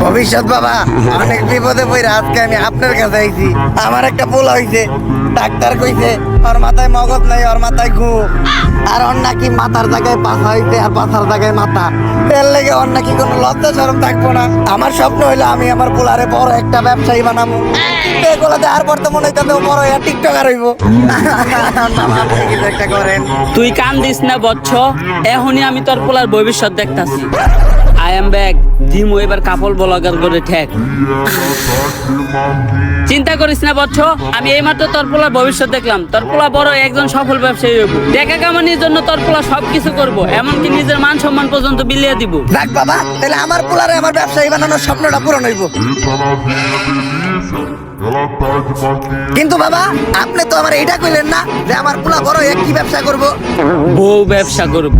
ভবিষ্যৎ বাবা, অনেক বিপদে পড়ে আজকে আমি আপনার কাছে আইছি। আমার একটা ভুল হয়েছে, ডাক্তার কইছে ওর মাথায় মগজ নাই, ওর মাথায় ঘু, আর ওর নাকি মাথার জায়গায় পাছা হইছে আর পাছার জায়গায় মাথা। এর লেগে ওর নাকি কোনো লজ্জা শরম থাকবো না। আমার স্বপ্ন হইলো আমি আমার পোলারে বড় একটা ব্যবসায়ী বানাবো। এগুলো দেওয়ার পর তো মনে হইতে বড় একটা টিকটকার হইব। বাবা, আপনি কিছু একটা করেন। তুই কান দিস না বচ্চ, এখনই আমি তোর পোলার ভবিষ্যৎ দেখতাছি। আই এম ব্যাক, দিমু এবার কাপল ব্লগার করে ঠেক। চিন্তা করিস না বচ্চ, আমি এইমাত্র তোর পোলার ভবিষ্যৎ দেখলাম। তোর পোলা বড় একজন সফল ব্যবসায়ী হইব। টাকা কামানোর জন্য তোর পোলা সবকিছু করবো, এমনকি নিজের মান সম্মান পর্যন্ত বিলিয়ে দিব। দেখ বাবা, তাহলে আমার পোলারে আমার ব্যবসায়ী বানানোর স্বপ্নটা পূরণ হইব। কিন্তু বাবা, আপনি তো আমার এটা কইলেন না যে আমার পোলা বড় এক কি ব্যবসা করব। বউ ব্যবসা করবো।